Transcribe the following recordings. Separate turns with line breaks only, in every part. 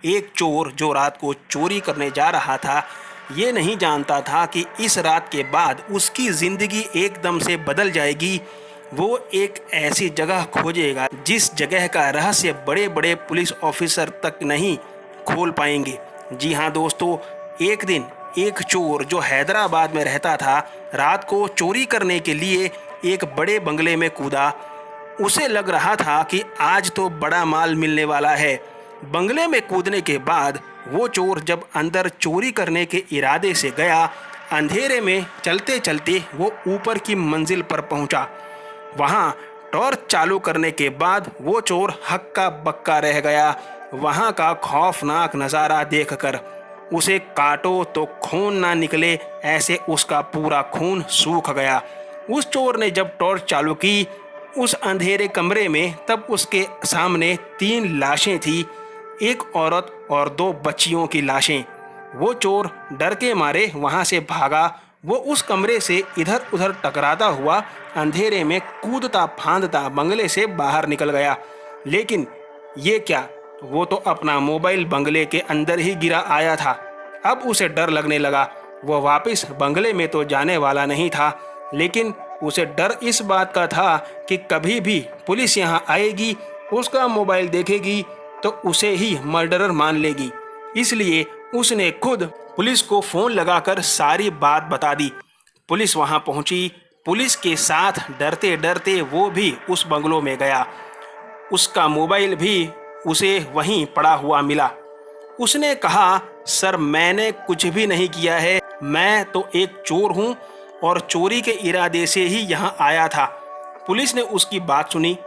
एक चोर जो रात को चोरी करने जा रहा था, ये नहीं जानता था कि इस रात के बाद उसकी ज़िंदगी एकदम से बदल जाएगी। वो एक ऐसी जगह खोजेगा जिस जगह का रहस्य बड़े बड़े पुलिस ऑफिसर तक नहीं खोल पाएंगे। जी हाँ दोस्तों, एक दिन एक चोर जो हैदराबाद में रहता था, रात को चोरी करने के लिए एक बड़े बंगले में कूदा। उसे लग रहा था कि आज तो बड़ा माल मिलने वाला है। बंगले में कूदने के बाद वो चोर जब अंदर चोरी करने के इरादे से गया, अंधेरे में चलते चलते वो ऊपर की मंजिल पर पहुंचा। वहाँ टॉर्च चालू करने के बाद वो चोर हक्का बक्का रह गया। वहाँ का खौफनाक नज़ारा देखकर उसे काटो तो खून ना निकले, ऐसे उसका पूरा खून सूख गया। उस चोर ने जब टॉर्च चालू की उस अंधेरे कमरे में, तब उसके सामने 3 लाशें थी, एक औरत और 2 बच्चियों की लाशें। वो चोर डर के मारे वहाँ से भागा। वो उस कमरे से इधर उधर टकराता हुआ अंधेरे में कूदता फांदता बंगले से बाहर निकल गया। लेकिन ये क्या, वो तो अपना मोबाइल बंगले के अंदर ही गिरा आया था। अब उसे डर लगने लगा। वो वापस बंगले में तो जाने वाला नहीं था, लेकिन उसे डर इस बात का था कि कभी भी पुलिस यहाँ आएगी, उसका मोबाइल देखेगी तो उसे ही मर्डरर मान लेगी। इसलिए उसने खुद पुलिस को फ़ोन लगाकर सारी बात बता दी। पुलिस वहाँ पहुँची। पुलिस के साथ डरते डरते वो भी उस बंगलों में गया। उसका मोबाइल भी उसे वहीं पड़ा हुआ मिला। उसने कहा, सर मैंने कुछ भी नहीं किया है, मैं तो एक चोर हूँ और चोरी के इरादे से ही यहाँ आया था। पुलिस ने उसकी बात सुनी।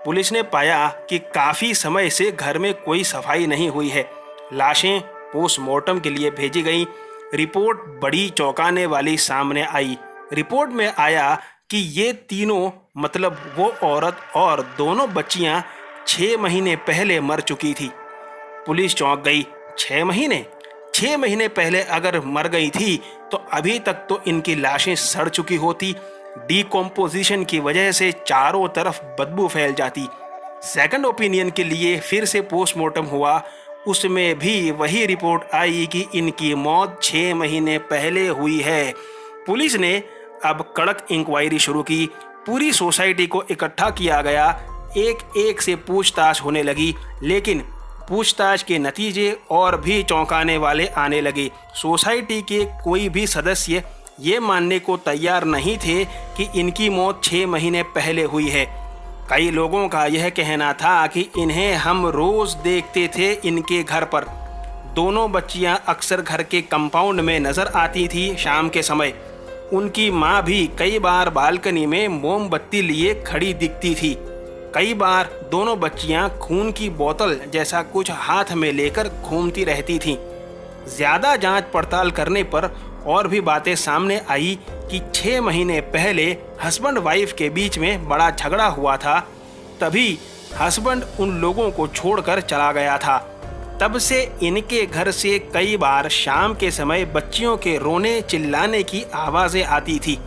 पुलिस ने पाया कि काफ़ी समय से घर में कोई सफाई नहीं हुई है। लाशें पोस्टमार्टम के लिए भेजी गईं। रिपोर्ट बड़ी चौंकाने वाली सामने आई। रिपोर्ट में आया कि ये तीनों, मतलब वो औरत और दोनों बच्चियां 6 महीने पहले मर चुकी थी। पुलिस चौंक गई। 6 महीने? 6 महीने पहले अगर मर गई थी तो अभी तक तो इनकी लाशें सड़ चुकी होती। डिकम्पोजिशन की वजह से चारों तरफ बदबू फैल जाती। सेकंड ओपिनियन के लिए फिर से पोस्टमार्टम हुआ। उसमें भी वही रिपोर्ट आई कि इनकी मौत 6 महीने पहले हुई है। पुलिस ने अब कड़क इंक्वायरी शुरू की। पूरी सोसाइटी को इकट्ठा किया गया। एक एक से पूछताछ होने लगी, लेकिन पूछताछ के नतीजे और भी चौंकाने वाले आने लगे। सोसाइटी के कोई भी सदस्य ये मानने को तैयार नहीं थे कि इनकी मौत 6 महीने पहले हुई है। कई लोगों का यह कहना था कि इन्हें हम रोज़ देखते थे इनके घर पर। दोनों बच्चियां अक्सर घर के कंपाउंड में नज़र आती थी शाम के समय। उनकी माँ भी कई बार बालकनी में मोमबत्ती लिए खड़ी दिखती थी। कई बार दोनों बच्चियां खून की बोतल जैसा कुछ हाथ में लेकर घूमती रहती थीं। ज़्यादा जांच पड़ताल करने पर और भी बातें सामने आई कि 6 महीने पहले हस्बैंड वाइफ के बीच में बड़ा झगड़ा हुआ था। तभी हस्बैंड उन लोगों को छोड़कर चला गया था। तब से इनके घर से कई बार शाम के समय बच्चियों के रोने चिल्लाने की आवाज़ें आती थी,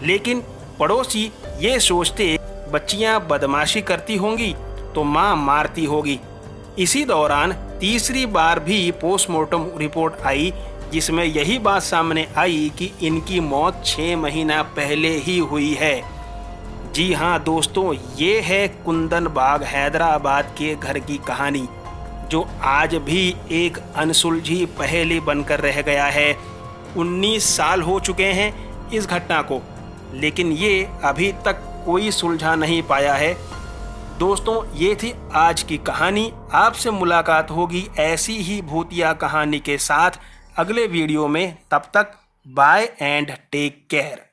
लेकिन पड़ोसी ये सोचते बच्चियां बदमाशी करती होंगी तो माँ मारती होगी। इसी दौरान तीसरी बार भी पोस्टमार्टम रिपोर्ट आई, जिसमें यही बात सामने आई कि इनकी मौत 6 महीना पहले ही हुई है। जी हाँ दोस्तों, ये है कुंदन बाग हैदराबाद के घर की कहानी, जो आज भी एक अनसुलझी पहेली बनकर रह गया है। 19 साल हो चुके हैं इस घटना को, लेकिन ये अभी तक कोई सुलझा नहीं पाया है। दोस्तों, ये थी आज की कहानी। आपसे मुलाकात होगी ऐसी ही भूतिया कहानी के साथ अगले वीडियो में। तब तक बाय एंड टेक केयर।